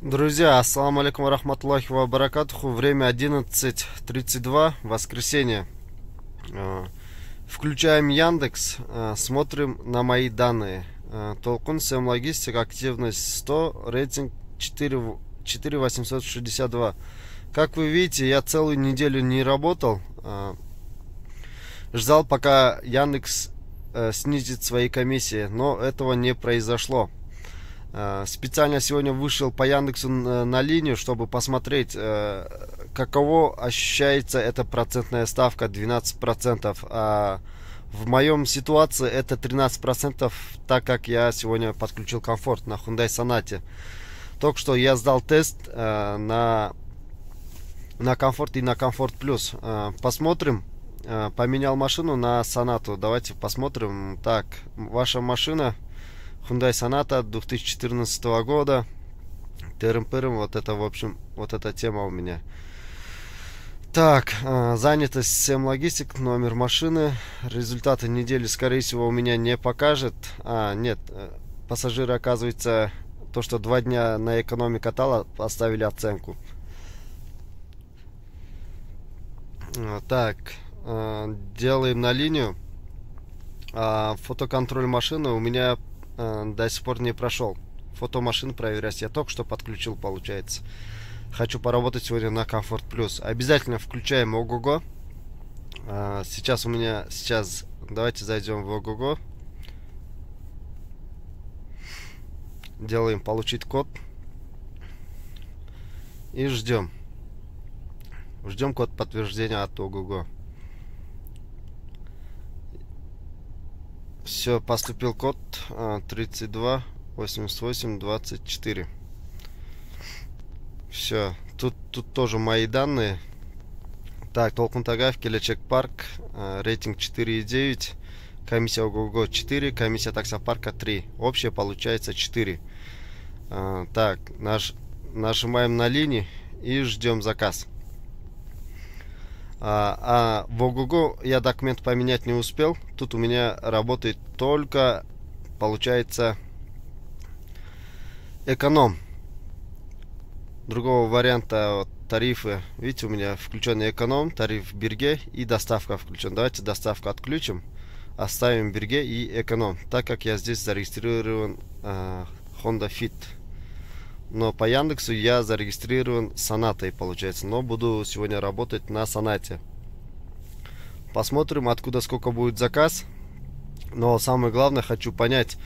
Друзья, ассаламу алейкум рахматуллахи ва баракатуху. Время 11:32, воскресенье. Э, Включаем Яндекс, смотрим на мои данные. Толкун, Сэм Логистик, активность 100, рейтинг 4862. Как вы видите, я целую неделю не работал. Ждал, пока Яндекс снизит свои комиссии, но этого не произошло. Специально сегодня вышел по Яндексу на линию, чтобы посмотреть, каково ощущается эта процентная ставка 12%. А в моем ситуации это 13%, так как я сегодня подключил комфорт на Hyundai Sonata. Только что я сдал тест на комфорт и на комфорт плюс. Посмотрим. Поменял машину на Sonata. Давайте посмотрим. Так, ваша машина Hyundai Sonata 2014 года. Тырым-пырым, вот это, в общем, вот эта тема у меня. Так, занятость Сэм Логистик, номер машины. Результаты недели, скорее всего, у меня не покажет. Нет, пассажиры, оказывается, то, что 2 дня на экономе катала, поставили оценку. Так, делаем на линию. Фотоконтроль машины у меня до сих пор не прошел. Фотомашин проверять я только что подключил, получается. Хочу поработать сегодня на Комфорт Плюс. Обязательно включаем Ого-го. Сейчас давайте зайдем в Ого-го. Делаем получить код. И ждем. Ждем код подтверждения от Ого-го. Все, поступил код 32 88 24. Все, тут тоже мои данные. Так, Толкун Тагав, Келечек Парк, рейтинг 4,9, комиссия Ого-го 4, комиссия таксопарка 3. Общее получается 4. Так, нажимаем на линии и ждем заказ. В Ого-го я документ поменять не успел. Тут у меня работает только, получается, эконом. Другого варианта тарифы. Видите, у меня включен эконом, тариф Бирге и доставка включен. Давайте доставку отключим. Оставим Бирге и эконом, так как я здесь зарегистрирован Honda Fit. Но по Яндексу я зарегистрирован Сонатой, получается. Но буду сегодня работать на Сонате. Посмотрим, откуда сколько будет заказ. Но самое главное, хочу понять,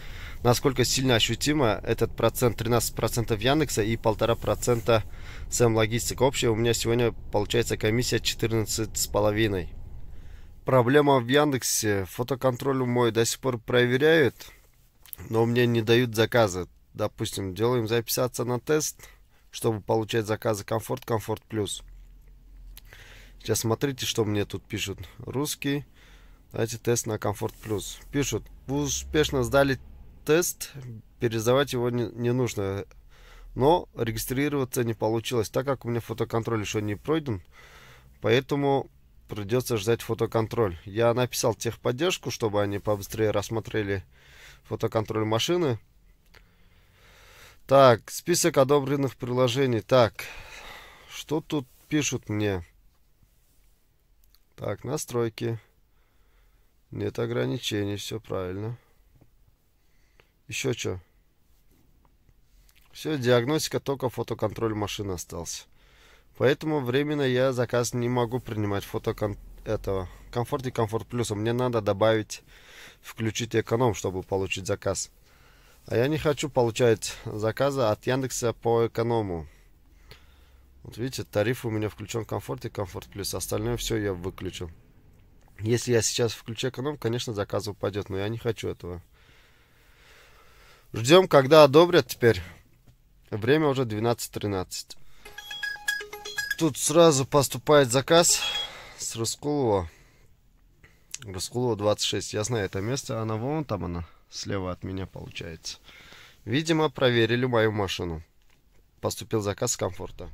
насколько сильно ощутимо этот процент, 13% Яндекса и 1,5% Сэм Логистик. Общее у меня сегодня получается комиссия 14,5. Проблема в Яндексе. Фотоконтроль мой до сих пор проверяют, но мне не дают заказы. Допустим, делаем записаться на тест, чтобы получать заказы Комфорт Плюс. Сейчас смотрите, что мне тут пишут. Русский. Давайте тест на Комфорт Плюс. Пишут, вы успешно сдали тест, пересдавать его не нужно. Но регистрироваться не получилось, так как у меня фотоконтроль еще не пройден. Поэтому придется ждать фотоконтроль. Я написал техподдержку, чтобы они побыстрее рассмотрели фотоконтроль машины. Так, список одобренных приложений. Так, что тут пишут мне? Так, настройки. Нет ограничений, все правильно. Еще что? Все, диагностика, только фотоконтроль машины остался. Поэтому временно я заказ не могу принимать Комфорт и Комфорт Плюс. Мне надо добавить, включить эконом, чтобы получить заказ. А я не хочу получать заказы от Яндекса по эконому. Вот видите, тариф у меня включен Комфорт и Комфорт Плюс. Остальное все я выключил. Если я сейчас включу эконом, конечно, заказ упадет. Но я не хочу этого. Ждем, когда одобрят теперь. Время уже 12:13. Тут сразу поступает заказ с Рыскулова. Рыскулова 26. Я знаю это место. Она вон там она. Слева от меня получается. Видимо, проверили мою машину. Поступил заказ с Комфорта.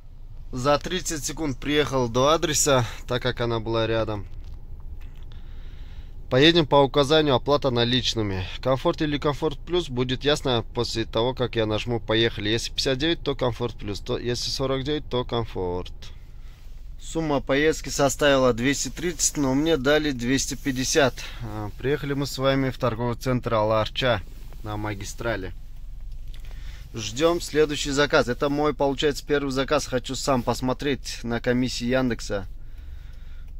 За 30 секунд приехал до адреса, так как она была рядом. Поедем по указанию, оплата наличными. Комфорт или комфорт плюс будет ясно после того, как я нажму поехали. Если 59, то комфорт плюс, если 49, то комфорт. Сумма поездки составила 230, но мне дали 250. Приехали мы с вами в торговый центр Ала-Арча на магистрали. Ждем следующий заказ. Это мой, получается, первый заказ. Хочу сам посмотреть на комиссии Яндекса.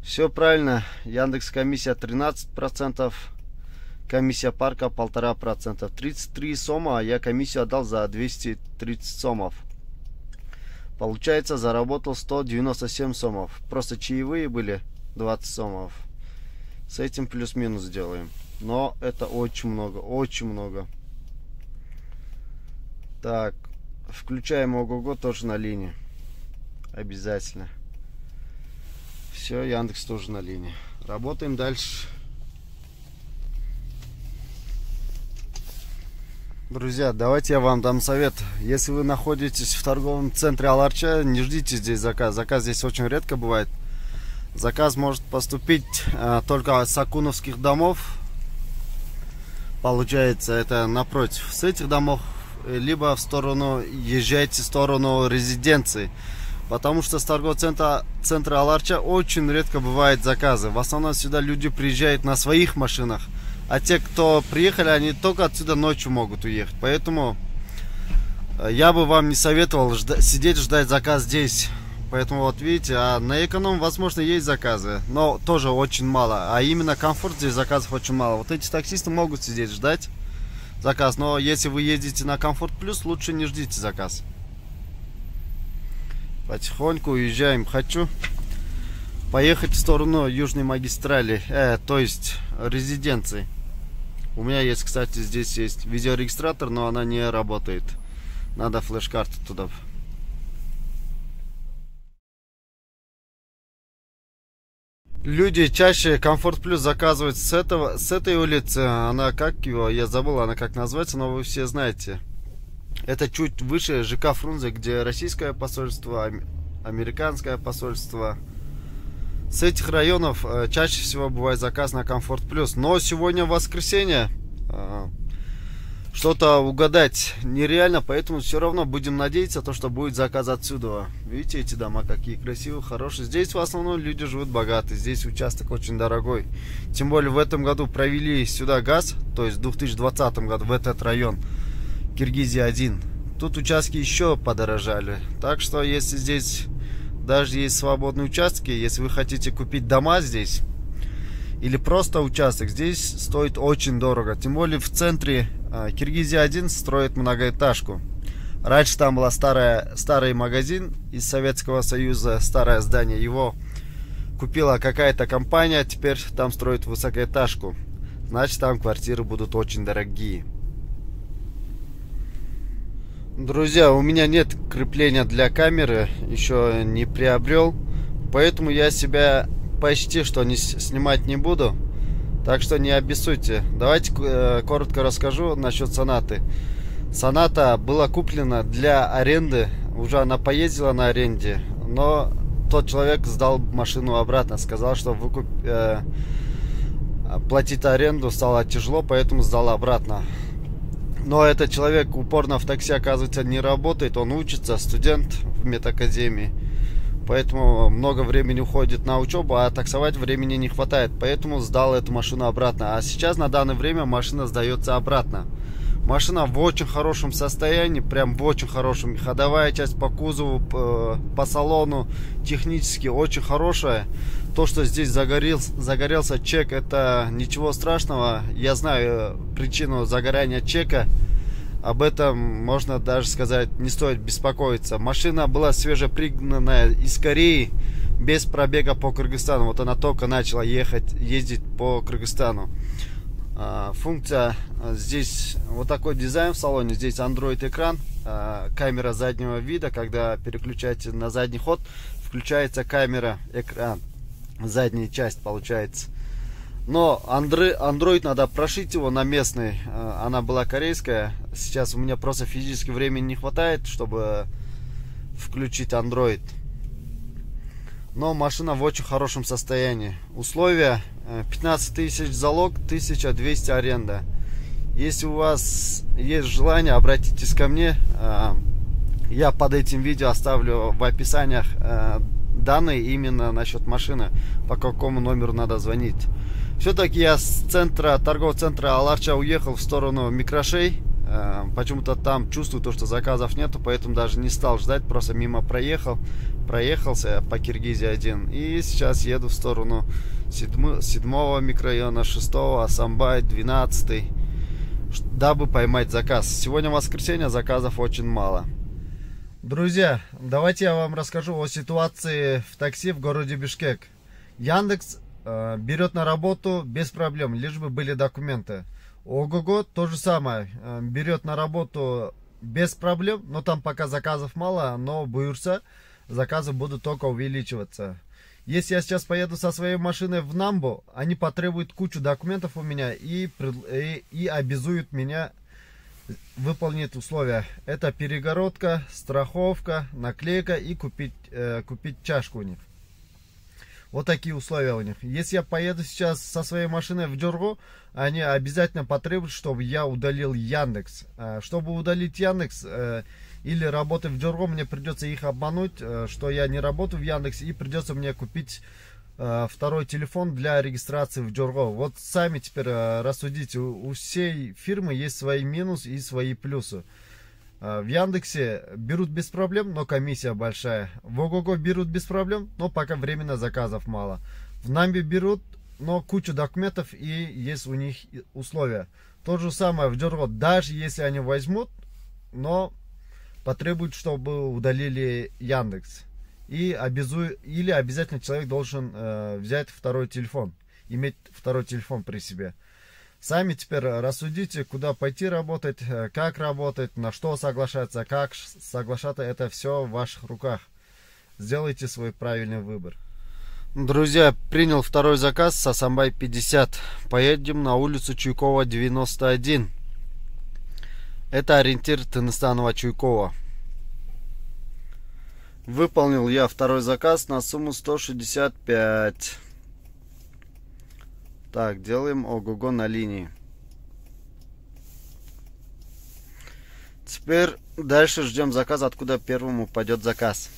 Все правильно. Яндекс комиссия 13%. Комиссия парка 1,5%. 33 сома, а я комиссию отдал за 230 сомов. Получается, заработал 197 сомов. Просто чаевые были 20 сомов. С этим плюс-минус делаем. Но это очень много, очень много. Так, включаем ого-го тоже на линии. Обязательно. Все, Яндекс тоже на линии. Работаем дальше. Друзья, давайте я вам дам совет. Если вы находитесь в торговом центре Ала-Арча, не ждите здесь заказ. Заказ здесь очень редко бывает. Заказ может поступить только с акуновских домов. Получается, это напротив. С этих домов либо в сторону, езжайте в сторону резиденции. Потому что с торгового центра Ала-Арча очень редко бывают заказы. В основном сюда люди приезжают на своих машинах. А те, кто приехали, они только отсюда ночью могут уехать. Поэтому я бы вам не советовал сидеть ждать заказ здесь. Поэтому вот видите, на эконом, возможно, есть заказы. Но тоже очень мало. А именно комфорт здесь заказов очень мало. Вот эти таксисты могут сидеть ждать заказ. Но если вы едете на комфорт плюс, лучше не ждите заказ. Потихоньку уезжаем. Хочу поехать в сторону южной магистрали, то есть резиденции. У меня есть, кстати, здесь есть видеорегистратор, но она не работает. Надо флеш-карту туда. Люди чаще комфорт плюс заказывают с этой улицы. Она как его, я забыл, она как называется, но вы все знаете. Это чуть выше ЖК Фрунзе, где российское посольство, американское посольство. С этих районов чаще всего бывает заказ на комфорт плюс. Но сегодня воскресенье, что-то угадать нереально, поэтому все равно будем надеяться, что будет заказ отсюда. Видите, эти дома какие красивые, хорошие. Здесь в основном люди живут богатые, здесь участок очень дорогой. Тем более в этом году провели сюда газ, то есть в 2020 году в этот район, Киргизия 1. Тут участки еще подорожали. Так что если здесь даже есть свободные участки, если вы хотите купить дома здесь или просто участок, здесь стоит очень дорого. Тем более в центре Киргизия 1 строит многоэтажку. Раньше там был старый магазин из Советского Союза, старое здание. Его купила какая-то компания, теперь там строят высокоэтажку. Значит, там квартиры будут очень дорогие. Друзья, у меня нет крепления для камеры, еще не приобрел, поэтому я себя почти что снимать не буду, так что не обессудьте. Давайте коротко расскажу насчет Сонаты. Соната была куплена для аренды, уже она поездила на аренде, но тот человек сдал машину обратно, сказал, что платить аренду стало тяжело, поэтому сдал обратно. Но этот человек упорно в такси, оказывается, не работает. Он учится, студент в медакадемии. Поэтому много времени уходит на учебу, а таксовать времени не хватает. Поэтому сдал эту машину обратно. А сейчас на данное время машина сдается обратно. Машина в очень хорошем состоянии, прям в очень хорошем. Ходовая часть по кузову, по салону технически очень хорошая. То, что здесь загорелся чек, это ничего страшного. Я знаю причину загорания чека. Об этом можно даже сказать, не стоит беспокоиться. Машина была свежепригнанная из Кореи, без пробега по Кыргызстану. Вот она только начала ездить по Кыргызстану. Функция здесь, вот такой дизайн в салоне. Здесь Android экран, камера заднего вида. Когда переключаете на задний ход, включается камера, экран, задняя часть получается. Но Android надо прошить его на местный. Она была корейская. Сейчас у меня просто физически времени не хватает, чтобы включить Android. Но машина в очень хорошем состоянии. Условия 15 тысяч залог, 1200 аренда. Если у вас есть желание, обратитесь ко мне. Я под этим видео оставлю в описаниях данные именно насчет машины, по какому номеру надо звонить. Все-таки я с торгового центра Аларча уехал в сторону Микрашей. Почему-то там чувствую то, что заказов нету, поэтому даже не стал ждать, просто мимо проехался по Киргизии 1. И сейчас еду в сторону 7-го микрорайона, 6-го, Асамбай, 12-й, дабы поймать заказ. Сегодня воскресенье, заказов очень мало. Друзья, давайте я вам расскажу о ситуации в такси в городе Бишкек. Яндекс берет на работу без проблем, лишь бы были документы. Ого-го то же самое, берет на работу без проблем, но там пока заказов мало, но буйурса заказы будут только увеличиваться. Если я сейчас поеду со своей машиной в Намбу, они потребуют кучу документов у меня и обязуют меня выполнить условия. Это перегородка, страховка, наклейка и купить чашку у них. Вот такие условия у них. Если я поеду сейчас со своей машиной в Джорго, они обязательно потребуют, чтобы я удалил Яндекс. Чтобы удалить Яндекс или работать в Джорго, мне придется их обмануть, что я не работаю в Яндексе, и придется мне купить второй телефон для регистрации в Джорго. Вот сами теперь рассудите, у всей фирмы есть свои минусы и свои плюсы. В Яндексе берут без проблем, но комиссия большая. В Ого-го берут без проблем, но пока временно заказов мало. В Намбе берут, но кучу документов и есть у них условия. То же самое в Джорго, даже если они возьмут, но потребуют, чтобы удалили Яндекс. Или обязательно человек должен взять второй телефон, иметь второй телефон при себе. Сами теперь рассудите, куда пойти работать, как работать, на что соглашаться, как соглашаться, это все в ваших руках. Сделайте свой правильный выбор. Друзья, принял второй заказ с Асамбай 50. Поедем на улицу Чуйкова 91. Это ориентир Тыныстанова-Чуйкова. Выполнил я второй заказ на сумму 165. Так, делаем ого-го на линии. Теперь дальше ждем заказ, откуда первым упадет заказ.